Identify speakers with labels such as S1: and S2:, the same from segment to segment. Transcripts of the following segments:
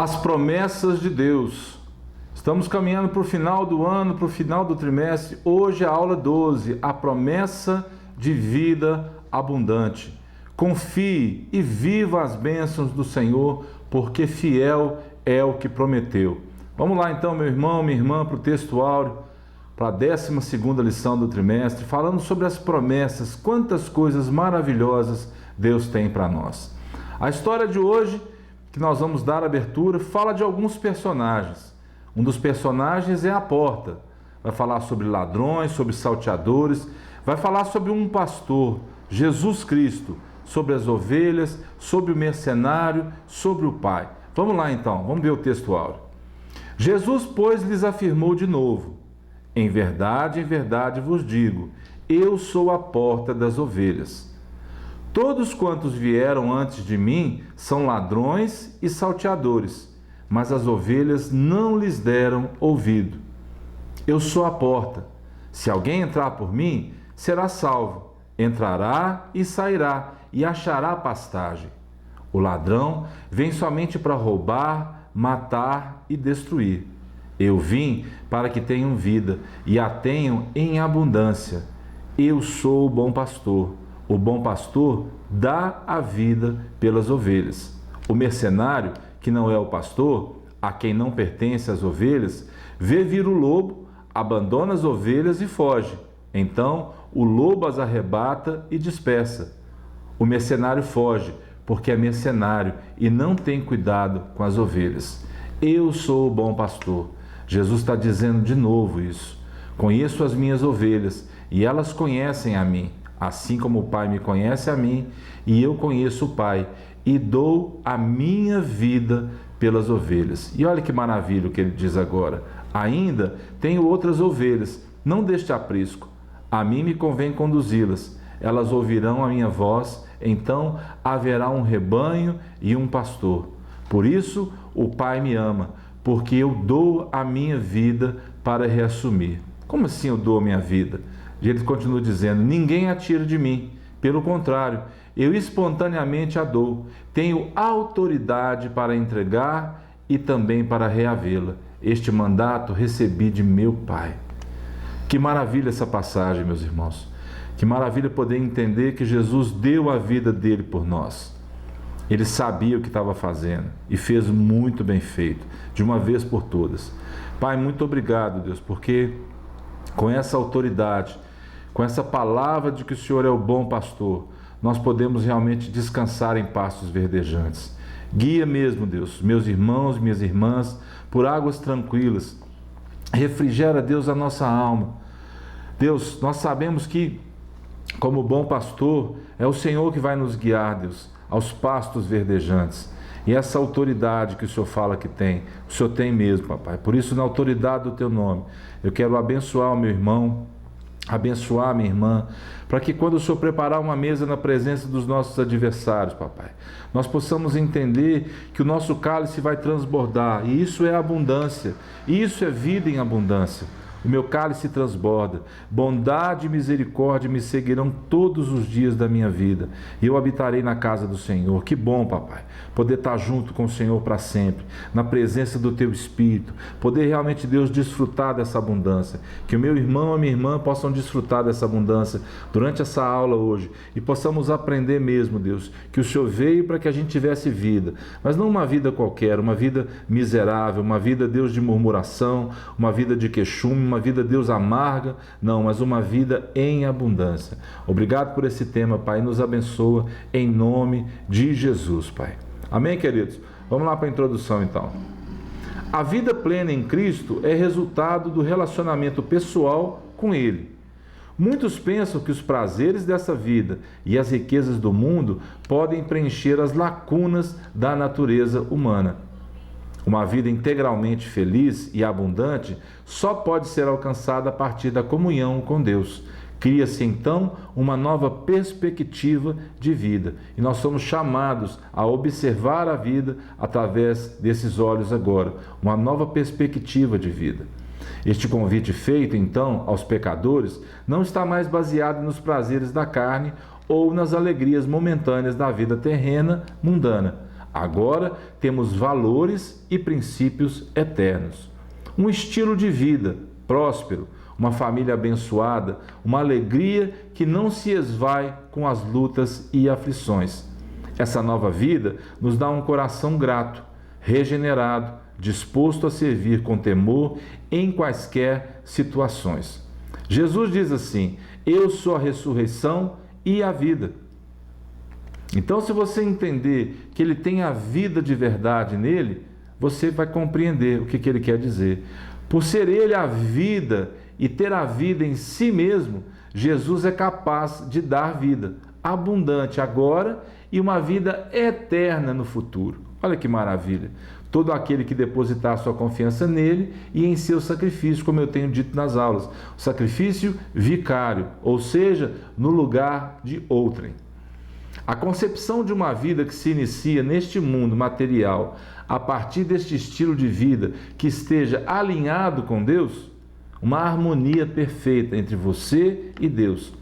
S1: As promessas de Deus. Estamos caminhando para o final do ano, para o final do trimestre. Hoje é a aula 12, a promessa de vida abundante. Confie e viva as bênçãos do Senhor, porque fiel é o que prometeu. Vamos lá então, meu irmão, minha irmã, para o texto áureo, para a 12ª lição do trimestre, falando sobre as promessas, quantas coisas maravilhosas Deus tem para nós. A história de hoje, que nós vamos dar abertura, fala de alguns personagens. Um dos personagens é a porta. Vai falar sobre ladrões, sobre salteadores, vai falar sobre um pastor, Jesus Cristo, sobre as ovelhas, sobre o mercenário, sobre o pai. Vamos lá então, vamos ver o texto áureo. Jesus, pois, lhes afirmou de novo: em verdade vos digo, eu sou a porta das ovelhas. Todos quantos vieram antes de mim são ladrões e salteadores, mas as ovelhas não lhes deram ouvido. Eu sou a porta. Se alguém entrar por mim, será salvo. Entrará e sairá e achará pastagem. O ladrão vem somente para roubar, matar e destruir. Eu vim para que tenham vida e a tenham em abundância. Eu sou o bom pastor. O bom pastor dá a vida pelas ovelhas. O mercenário, que não é o pastor, a quem não pertence as ovelhas, vê vir o lobo, abandona as ovelhas e foge. Então o lobo as arrebata e dispersa. O mercenário foge, porque é mercenário e não tem cuidado com as ovelhas. Eu sou o bom pastor. Jesus está dizendo de novo isso. Conheço as minhas ovelhas e elas conhecem a mim, assim como o Pai me conhece a mim e eu conheço o Pai e dou a minha vida pelas ovelhas. E olha que maravilha o que ele diz agora. Ainda tenho outras ovelhas, não deste aprisco. A mim me convém conduzi-las. Elas ouvirão a minha voz, então haverá um rebanho e um pastor. Por isso o Pai me ama, porque eu dou a minha vida para reassumir. Como assim eu dou a minha vida? Ele continua dizendo: ninguém a tira de mim. Pelo contrário, eu espontaneamente a dou. Tenho autoridade para entregar e também para reavê-la. Este mandato recebi de meu Pai. Que maravilha essa passagem, meus irmãos. Que maravilha poder entender que Jesus deu a vida dele por nós. Ele sabia o que estava fazendo e fez muito bem feito, de uma vez por todas. Pai, muito obrigado, Deus, porque com essa autoridade, com essa palavra de que o Senhor é o bom pastor, nós podemos realmente descansar em pastos verdejantes. Guia mesmo, Deus, meus irmãos, minhas irmãs, por águas tranquilas. Refrigera, Deus, a nossa alma. Deus, nós sabemos que, como bom pastor, é o Senhor que vai nos guiar, Deus, aos pastos verdejantes. E essa autoridade que o Senhor fala que tem, o Senhor tem mesmo, papai. Por isso, na autoridade do teu nome, eu quero abençoar o meu irmão, abençoar a minha irmã, para que quando o Senhor preparar uma mesa na presença dos nossos adversários, papai, nós possamos entender que o nosso cálice vai transbordar, e isso é abundância, e isso é vida em abundância. O meu cálice transborda, bondade e misericórdia me seguirão todos os dias da minha vida, e eu habitarei na casa do Senhor. Que bom, papai, poder estar junto com o Senhor para sempre, na presença do teu Espírito, poder realmente, Deus, desfrutar dessa abundância, que o meu irmão e a minha irmã possam desfrutar dessa abundância durante essa aula hoje, e possamos aprender mesmo, Deus, que o Senhor veio para que a gente tivesse vida, mas não uma vida qualquer, uma vida miserável, uma vida, Deus, de murmuração, uma vida de queixume, uma vida, Deus, amarga, não, mas uma vida em abundância. Obrigado por esse tema, Pai, nos abençoa em nome de Jesus, Pai. Amém, queridos? Vamos lá para a introdução, então. A vida plena em Cristo é resultado do relacionamento pessoal com Ele. Muitos pensam que os prazeres dessa vida e as riquezas do mundo podem preencher as lacunas da natureza humana. Uma vida integralmente feliz e abundante só pode ser alcançada a partir da comunhão com Deus. Cria-se então uma nova perspectiva de vida e nós somos chamados a observar a vida através desses olhos agora, uma nova perspectiva de vida. Este convite feito então aos pecadores não está mais baseado nos prazeres da carne ou nas alegrias momentâneas da vida terrena, mundana. Agora temos valores e princípios eternos. Um estilo de vida próspero, uma família abençoada, uma alegria que não se esvai com as lutas e aflições. Essa nova vida nos dá um coração grato, regenerado, disposto a servir com temor em quaisquer situações. Jesus diz assim: eu sou a ressurreição e a vida. Então, se você entender que ele tem a vida de verdade nele, você vai compreender o que ele quer dizer. Por ser ele a vida e ter a vida em si mesmo, Jesus é capaz de dar vida abundante agora e uma vida eterna no futuro. Olha que maravilha! Todo aquele que depositar sua confiança nele e em seu sacrifício, como eu tenho dito nas aulas, o sacrifício vicário, ou seja, no lugar de outrem. A concepção de uma vida que se inicia neste mundo material, a partir deste estilo de vida que esteja alinhado com Deus, uma harmonia perfeita entre você e Deus,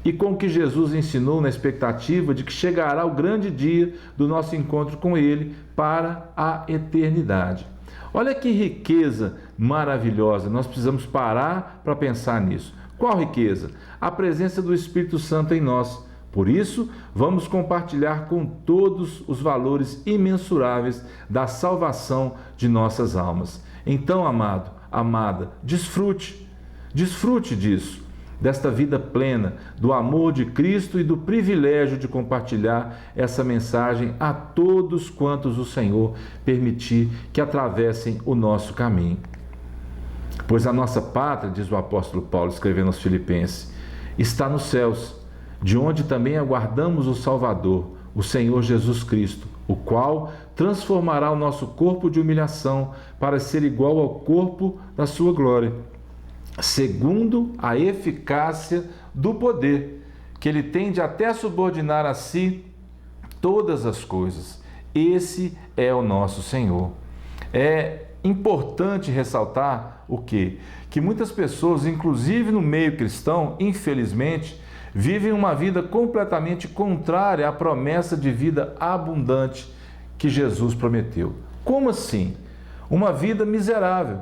S1: e com o que Jesus ensinou na expectativa de que chegará o grande dia do nosso encontro com Ele para a eternidade. Olha que riqueza maravilhosa, nós precisamos parar para pensar nisso. Qual riqueza? A presença do Espírito Santo em nós. Por isso, vamos compartilhar com todos os valores imensuráveis da salvação de nossas almas. Então, amado, amada, desfrute disso, desta vida plena, do amor de Cristo e do privilégio de compartilhar essa mensagem a todos quantos o Senhor permitir que atravessem o nosso caminho. Pois a nossa pátria, diz o apóstolo Paulo escrevendo aos Filipenses, está nos céus, de onde também aguardamos o Salvador, o Senhor Jesus Cristo, o qual transformará o nosso corpo de humilhação para ser igual ao corpo da sua glória, segundo a eficácia do poder, que ele tem de até subordinar a si todas as coisas. Esse é o nosso Senhor. É importante ressaltar o quê? Que muitas pessoas, inclusive no meio cristão, infelizmente, vivem uma vida completamente contrária à promessa de vida abundante que Jesus prometeu. Como assim? Uma vida miserável,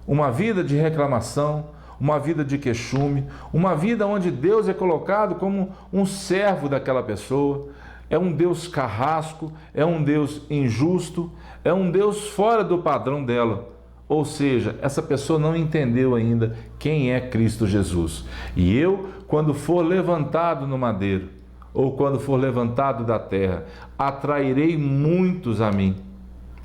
S1: uma vida de reclamação, uma vida de queixume, uma vida onde Deus é colocado como um servo daquela pessoa, é um Deus carrasco, é um Deus injusto, é um Deus fora do padrão dela. Ou seja, essa pessoa não entendeu ainda quem é Cristo Jesus. E eu, quando for levantado no madeiro, ou quando for levantado da terra, atrairei muitos a mim.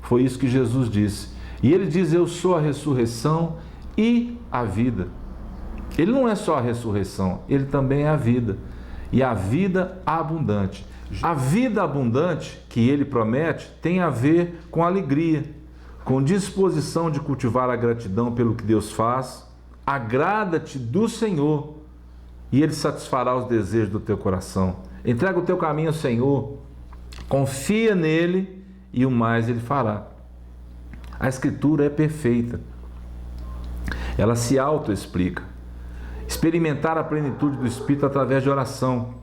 S1: Foi isso que Jesus disse. E ele diz: eu sou a ressurreição e a vida. Ele não é só a ressurreição, ele também é a vida. E a vida abundante. A vida abundante que ele promete tem a ver com alegria, com disposição de cultivar a gratidão pelo que Deus faz. Agrada-te do Senhor e Ele satisfará os desejos do teu coração. Entrega o teu caminho ao Senhor, confia nele e o mais Ele fará. A Escritura é perfeita, ela se autoexplica. Experimentar a plenitude do Espírito através de oração,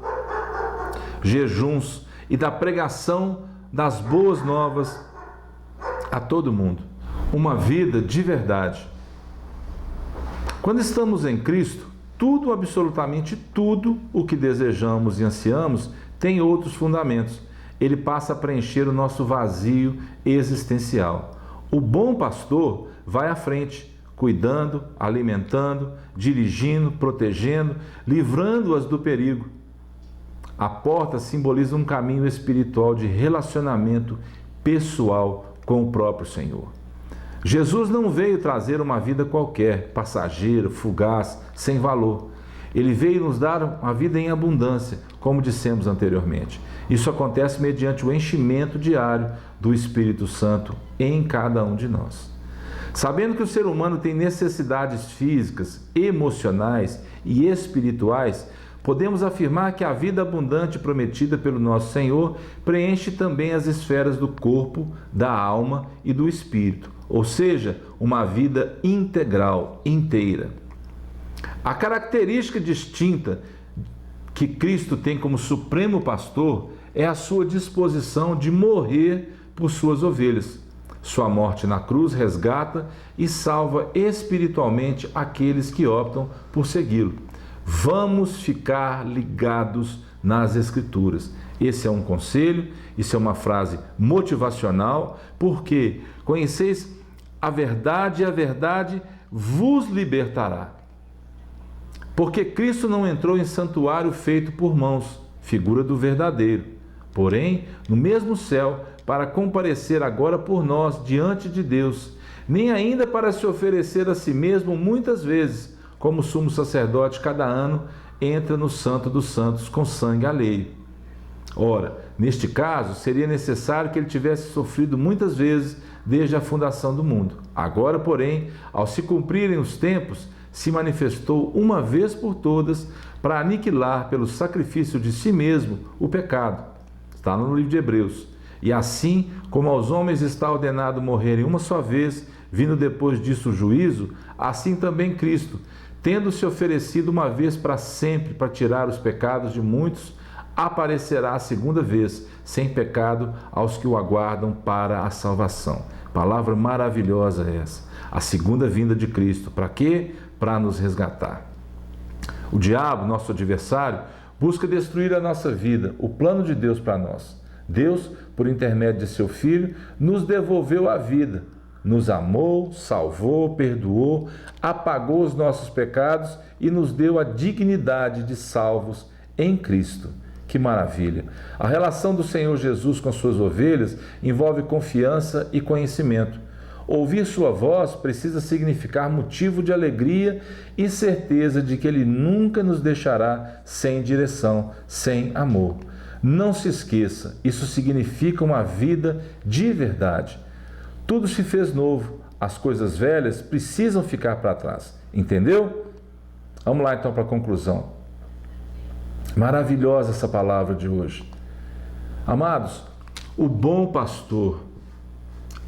S1: jejuns e da pregação das boas novas a todo mundo. Uma vida de verdade. Quando estamos em Cristo, tudo, absolutamente tudo o que desejamos e ansiamos tem outros fundamentos. Ele passa a preencher o nosso vazio existencial. O bom pastor vai à frente, cuidando, alimentando, dirigindo, protegendo, livrando-as do perigo. A porta simboliza um caminho espiritual de relacionamento pessoal com o próprio Senhor. Jesus não veio trazer uma vida qualquer, passageira, fugaz, sem valor. Ele veio nos dar uma vida em abundância, como dissemos anteriormente. Isso acontece mediante o enchimento diário do Espírito Santo em cada um de nós. Sabendo que o ser humano tem necessidades físicas, emocionais e espirituais, podemos afirmar que a vida abundante prometida pelo nosso Senhor preenche também as esferas do corpo, da alma e do espírito, ou seja, uma vida integral, inteira. A característica distinta que Cristo tem como supremo pastor é a sua disposição de morrer por suas ovelhas. Sua morte na cruz resgata e salva espiritualmente aqueles que optam por segui-lo. Vamos ficar ligados nas Escrituras. Esse é um conselho, isso é uma frase motivacional, porque conheceis a verdade e a verdade vos libertará. Porque Cristo não entrou em santuário feito por mãos, figura do verdadeiro, porém no mesmo céu, para comparecer agora por nós diante de Deus, nem ainda para se oferecer a si mesmo muitas vezes, como sumo sacerdote cada ano entra no Santo dos Santos com sangue alheio. Ora, neste caso, seria necessário que ele tivesse sofrido muitas vezes desde a fundação do mundo. Agora, porém, ao se cumprirem os tempos, se manifestou uma vez por todas para aniquilar pelo sacrifício de si mesmo o pecado. Está no livro de Hebreus. E assim, como aos homens está ordenado morrerem uma só vez, vindo depois disso o juízo, assim também Cristo, tendo se oferecido uma vez para sempre para tirar os pecados de muitos, aparecerá a segunda vez, sem pecado, aos que o aguardam para a salvação. Palavra maravilhosa essa. A segunda vinda de Cristo. Para quê? Para nos resgatar. O diabo, nosso adversário, busca destruir a nossa vida, o plano de Deus para nós. Deus, por intermédio de seu Filho, nos devolveu a vida, nos amou, salvou, perdoou, apagou os nossos pecados e nos deu a dignidade de salvos em Cristo. Que maravilha! A relação do Senhor Jesus com suas ovelhas envolve confiança e conhecimento. Ouvir sua voz precisa significar motivo de alegria e certeza de que Ele nunca nos deixará sem direção, sem amor. Não se esqueça, isso significa uma vida de verdade. Tudo se fez novo, as coisas velhas precisam ficar para trás. Entendeu? Vamos lá então para a conclusão. Maravilhosa essa palavra de hoje. Amados, o bom pastor,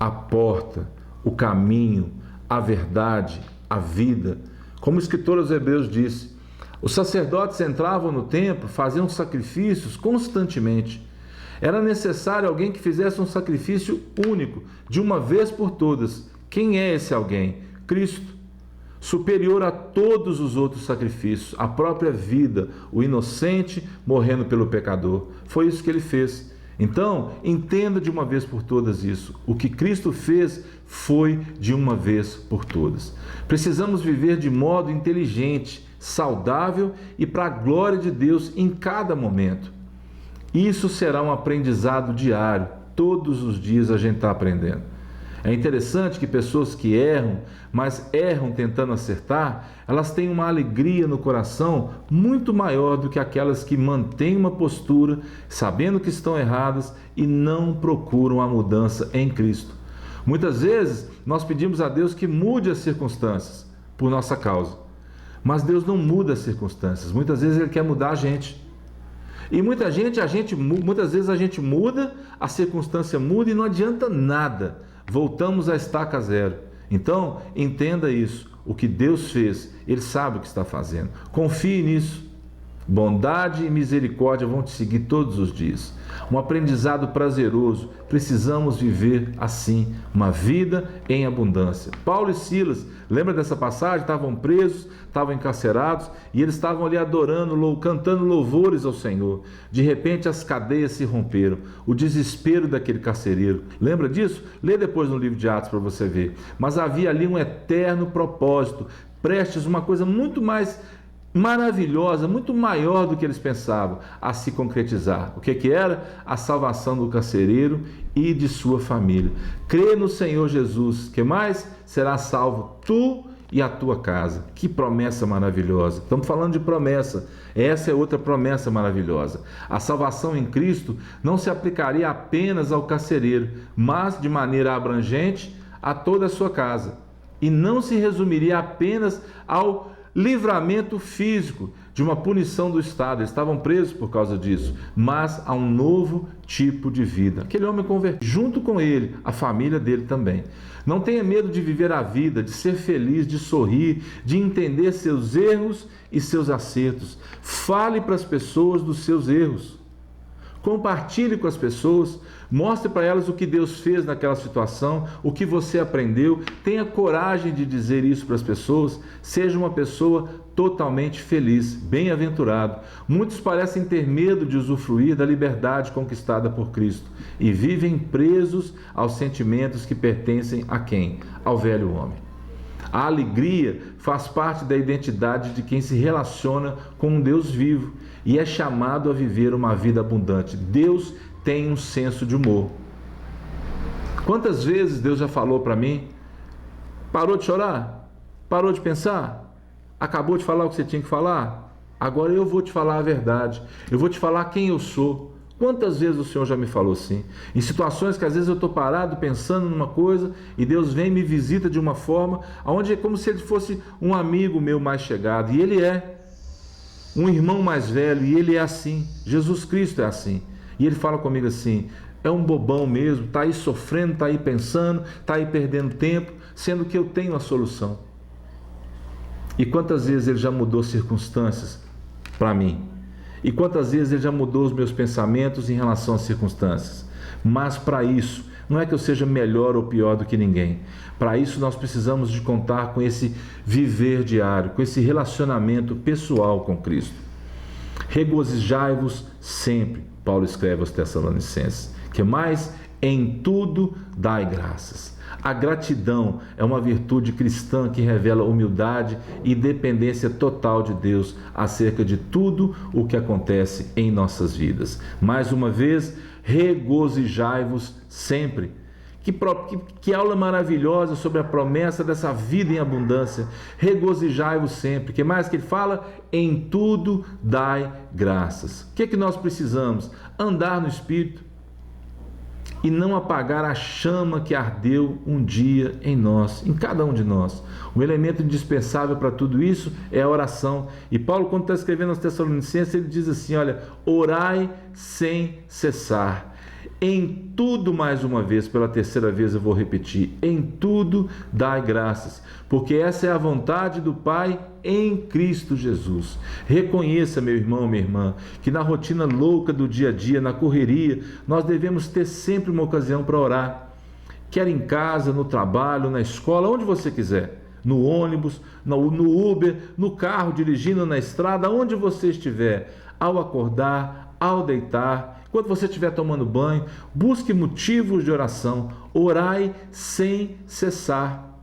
S1: a porta, o caminho, a verdade, a vida, como o escritor aos Hebreus disse, os sacerdotes entravam no templo, faziam sacrifícios constantemente. Era necessário alguém que fizesse um sacrifício único, de uma vez por todas. Quem é esse alguém? Cristo. Superior a todos os outros sacrifícios, a própria vida, o inocente morrendo pelo pecador. Foi isso que ele fez. Então, entenda de uma vez por todas isso. O que Cristo fez foi de uma vez por todas. Precisamos viver de modo inteligente, saudável e para a glória de Deus em cada momento. Isso será um aprendizado diário. Todos os dias a gente está aprendendo. É interessante que pessoas que erram, mas erram tentando acertar, elas têm uma alegria no coração muito maior do que aquelas que mantêm uma postura, sabendo que estão erradas e não procuram a mudança em Cristo. Muitas vezes nós pedimos a Deus que mude as circunstâncias por nossa causa, mas Deus não muda as circunstâncias. Muitas vezes Ele quer mudar a gente. E muitas vezes a gente muda, a circunstância muda e não adianta nada. Voltamos à estaca zero. Então, entenda isso. O que Deus fez, Ele sabe o que está fazendo. Confie nisso. Bondade e misericórdia vão te seguir todos os dias. Um aprendizado prazeroso. Precisamos viver assim, uma vida em abundância. Paulo e Silas, lembra dessa passagem? Estavam presos, estavam encarcerados e eles estavam ali adorando, cantando louvores ao Senhor. De repente as cadeias se romperam. O desespero daquele carcereiro. Lembra disso? Lê depois no livro de Atos para você ver. Mas havia ali um eterno propósito, prestes uma coisa muito mais maravilhosa, muito maior do que eles pensavam, a se concretizar. O que era? A salvação do carcereiro e de sua família. Crê no Senhor Jesus, que mais? Será salvo tu e a tua casa. Que promessa maravilhosa. Estamos falando de promessa. Essa é outra promessa maravilhosa. A salvação em Cristo não se aplicaria apenas ao carcereiro, mas de maneira abrangente a toda a sua casa. E não se resumiria apenas ao livramento físico de uma punição do Estado. Eles estavam presos por causa disso, mas a um novo tipo de vida. Aquele homem converteu, junto com ele, a família dele também. Não tenha medo de viver a vida, de ser feliz, de sorrir, de entender seus erros e seus acertos. Fale para as pessoas dos seus erros. Compartilhe com as pessoas, mostre para elas o que Deus fez naquela situação, o que você aprendeu. Tenha coragem de dizer isso para as pessoas. Seja uma pessoa totalmente feliz, bem-aventurado. Muitos parecem ter medo de usufruir da liberdade conquistada por Cristo e vivem presos aos sentimentos que pertencem a quem? Ao velho homem. A alegria faz parte da identidade de quem se relaciona com um Deus vivo e é chamado a viver uma vida abundante. Deus tem um senso de humor. Quantas vezes Deus já falou para mim: parou de chorar? Parou de pensar? Acabou de falar o que você tinha que falar? Agora eu vou te falar a verdade. Eu vou te falar quem eu sou. Quantas vezes o Senhor já me falou assim? Em situações que às vezes eu estou parado pensando numa coisa e Deus vem e me visita de uma forma onde é como se Ele fosse um amigo meu mais chegado. E Ele é um irmão mais velho, e Ele é assim. Jesus Cristo é assim. E Ele fala comigo assim: é um bobão mesmo, está aí sofrendo, está aí pensando, está aí perdendo tempo, sendo que eu tenho a solução. E quantas vezes Ele já mudou circunstâncias para mim? E quantas vezes Ele já mudou os meus pensamentos em relação às circunstâncias? Mas para isso, não é que eu seja melhor ou pior do que ninguém. Para isso nós precisamos de contar com esse viver diário, com esse relacionamento pessoal com Cristo. Regozijai-vos sempre, Paulo escreve aos Tessalonicenses. Que mais? Em tudo dai graças. A gratidão é uma virtude cristã que revela humildade e dependência total de Deus acerca de tudo o que acontece em nossas vidas. Mais uma vez, regozijai-vos sempre. Que aula maravilhosa sobre a promessa dessa vida em abundância. Regozijai-vos sempre. Que mais que ele fala? Em tudo dai graças. O que é que nós precisamos? Andar no Espírito e não apagar a chama que ardeu um dia em nós, em cada um de nós. Um elemento indispensável para tudo isso é a oração. E Paulo, quando está escrevendo aos Tessalonicenses, ele diz assim: olha, orai sem cessar. Em tudo, mais uma vez, pela terceira vez eu vou repetir, em tudo dai graças, porque essa é a vontade do Pai em Cristo Jesus. Reconheça, meu irmão, minha irmã, que na rotina louca do dia a dia, na correria, nós devemos ter sempre uma ocasião para orar, quer em casa, no trabalho, na escola, onde você quiser, no ônibus, no Uber, no carro, dirigindo na estrada, onde você estiver, ao acordar, ao deitar, quando você estiver tomando banho, busque motivos de oração, orai sem cessar.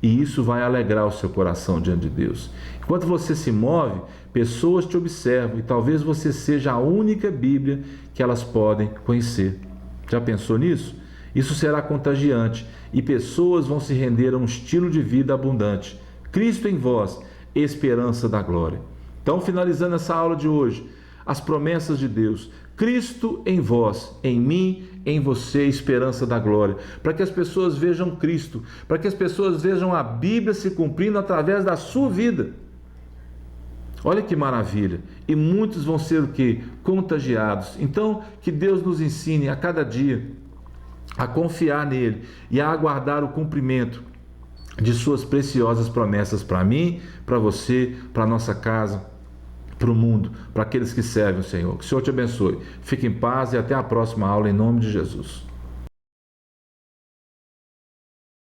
S1: E isso vai alegrar o seu coração diante de Deus. Enquanto você se move, pessoas te observam e talvez você seja a única Bíblia que elas podem conhecer. Já pensou nisso? Isso será contagiante e pessoas vão se render a um estilo de vida abundante. Cristo em vós, esperança da glória. Então, finalizando essa aula de hoje, as promessas de Deus. Cristo em vós, em mim, em você, esperança da glória. Para que as pessoas vejam Cristo, para que as pessoas vejam a Bíblia se cumprindo através da sua vida. Olha que maravilha. E muitos vão ser o quê? Contagiados. Então, que Deus nos ensine a cada dia a confiar nele e a aguardar o cumprimento de suas preciosas promessas para mim, para você, para a nossa casa, para o mundo, para aqueles que servem o Senhor. Que o Senhor te abençoe. Fique em paz e até a próxima aula em nome de Jesus.